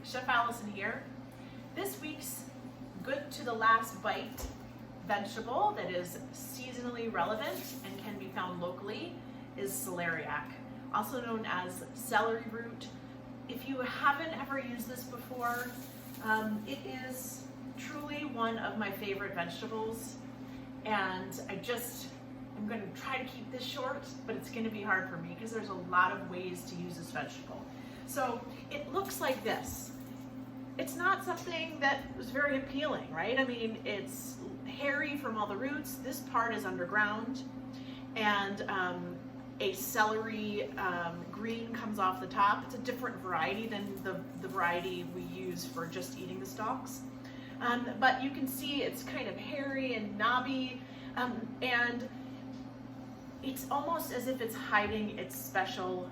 Chef Allison here. This week's good to the last bite vegetable that is seasonally relevant and can be found locally is celeriac, also known as celery root. If you haven't ever used this before, it is truly one of my favorite vegetables, and I'm going to try to keep this short, but it's going to be hard for me because there's a lot of ways to use this vegetable. So it looks like this. It's not something that was very appealing, right? I mean, it's hairy from all the roots. This part is underground, and a celery green comes off the top. It's a different variety than the variety we use for just eating the stalks. But you can see it's kind of hairy and knobby, and it's almost as if it's hiding its special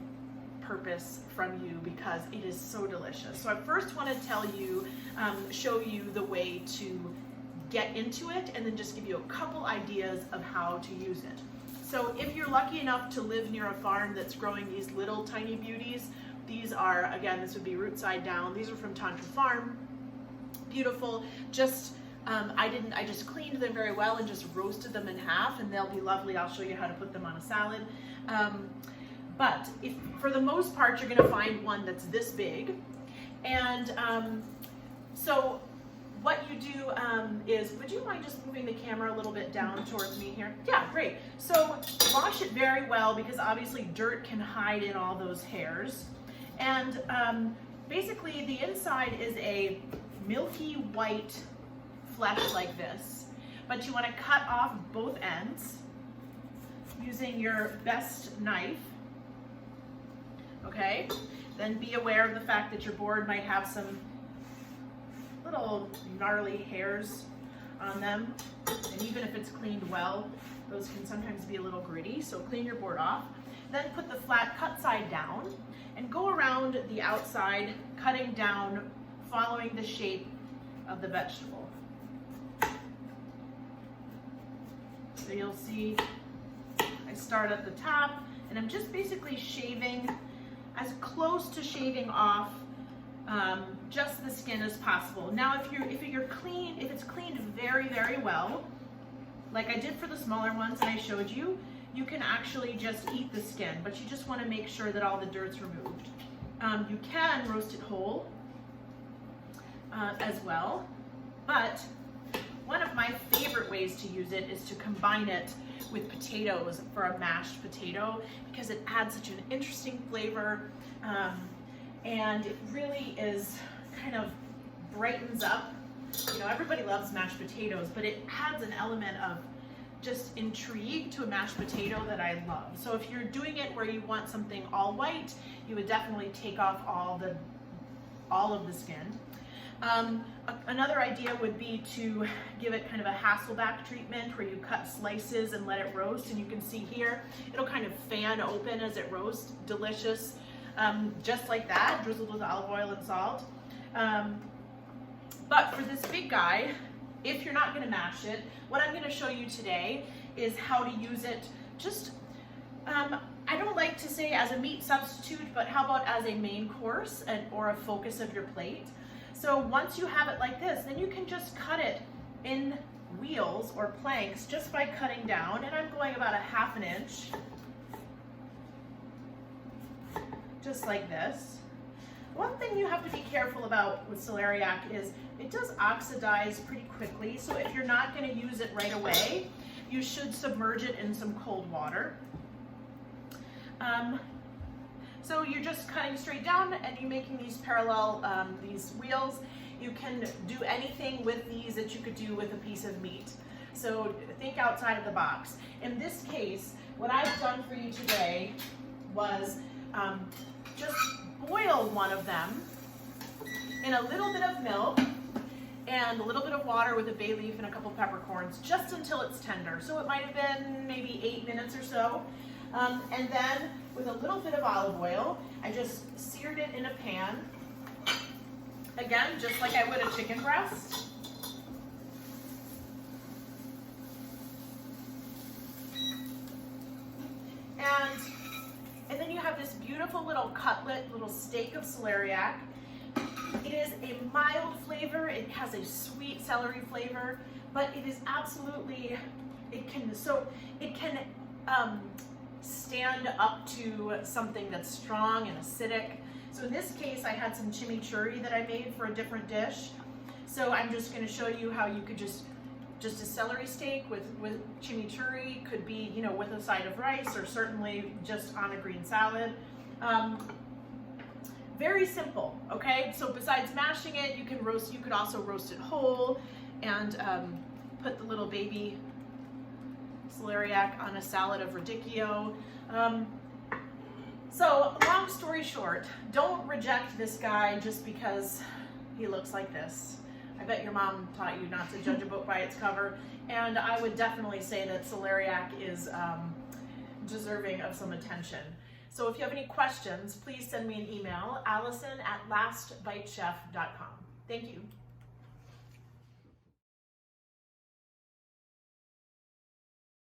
purpose from you because it is so delicious. So I first want to show you the way to get into it, and then just give you a couple ideas of how to use it. So if you're lucky enough to live near a farm that's growing these little tiny beauties, these are, again, this would be root side down. These are from Tantra Farm. Beautiful. I just cleaned them very well and just roasted them in half, and they'll be lovely. I'll show you how to put them on a salad. But if, for the most part, you're going to find one that's this big. And so what you do is, would you mind just moving the camera a little bit down towards me here? Yeah, great. So wash it very well, because obviously dirt can hide in all those hairs. And basically the inside is a milky white flesh like this, but you want to cut off both ends using your best knife. Okay, then be aware of the fact that your board might have some little gnarly hairs on them, and even if it's cleaned well, those can sometimes be a little gritty, so clean your board off. Then put the flat cut side down and go around the outside, cutting down, following the shape of the vegetable. So you'll see I start at the top, and I'm just basically shaving as close to shaving off just the skin as possible. Now, if it's cleaned very, very well, like I did for the smaller ones and I showed you, you can actually just eat the skin, but you just want to make sure that all the dirt's removed. You can roast it whole as well, but one of my favorite ways to use it is to combine it with potatoes for a mashed potato, because it adds such an interesting flavor, and it really is kind of brightens up. You know, everybody loves mashed potatoes, but it adds an element of just intrigue to a mashed potato that I love. So if you're doing it where you want something all white, you would definitely take off all of the skin. Another idea would be to give it kind of a Hasselback treatment, where you cut slices and let it roast, and you can see here it'll kind of fan open as it roasts. Delicious, just like that, drizzled with olive oil and salt. But for this big guy, if you're not going to mash it, what I'm going to show you today is how to use it. Just I don't like to say as a meat substitute, but how about as a main course or a focus of your plate. So once you have it like this, then you can just cut it in wheels or planks just by cutting down, and I'm going about a ½ inch, just like this. One thing you have to be careful about with celeriac is it does oxidize pretty quickly, so if you're not going to use it right away, you should submerge it in some cold water. So you're just cutting straight down, and you're making these parallel, these wheels. You can do anything with these that you could do with a piece of meat. So think outside of the box. In this case, what I've done for you today was just boil one of them in a little bit of milk and a little bit of water with a bay leaf and a couple peppercorns, just until it's tender. So it might have been maybe 8 minutes or so. And then with a little bit of olive oil, I just seared it in a pan. Again, just like I would a chicken breast. And then you have this beautiful little cutlet, little steak of celeriac. It is a mild flavor. It has a sweet celery flavor, but it is absolutely, it can stand up to something that's strong and acidic. So in this case, I had some chimichurri that I made for a different dish. So I'm just going to show you how you could just a celery steak with chimichurri, could be, you know, with a side of rice, or certainly just on a green salad. Very simple, okay? So besides mashing it, you could also roast it whole and put the little baby celeriac on a salad of radicchio. So long story short, don't reject this guy just because he looks like this. I bet your mom taught you not to judge a book by its cover, and I would definitely say that celeriac is deserving of some attention. So if you have any questions, please send me an email, allison@lastbitechef.com. Thank you.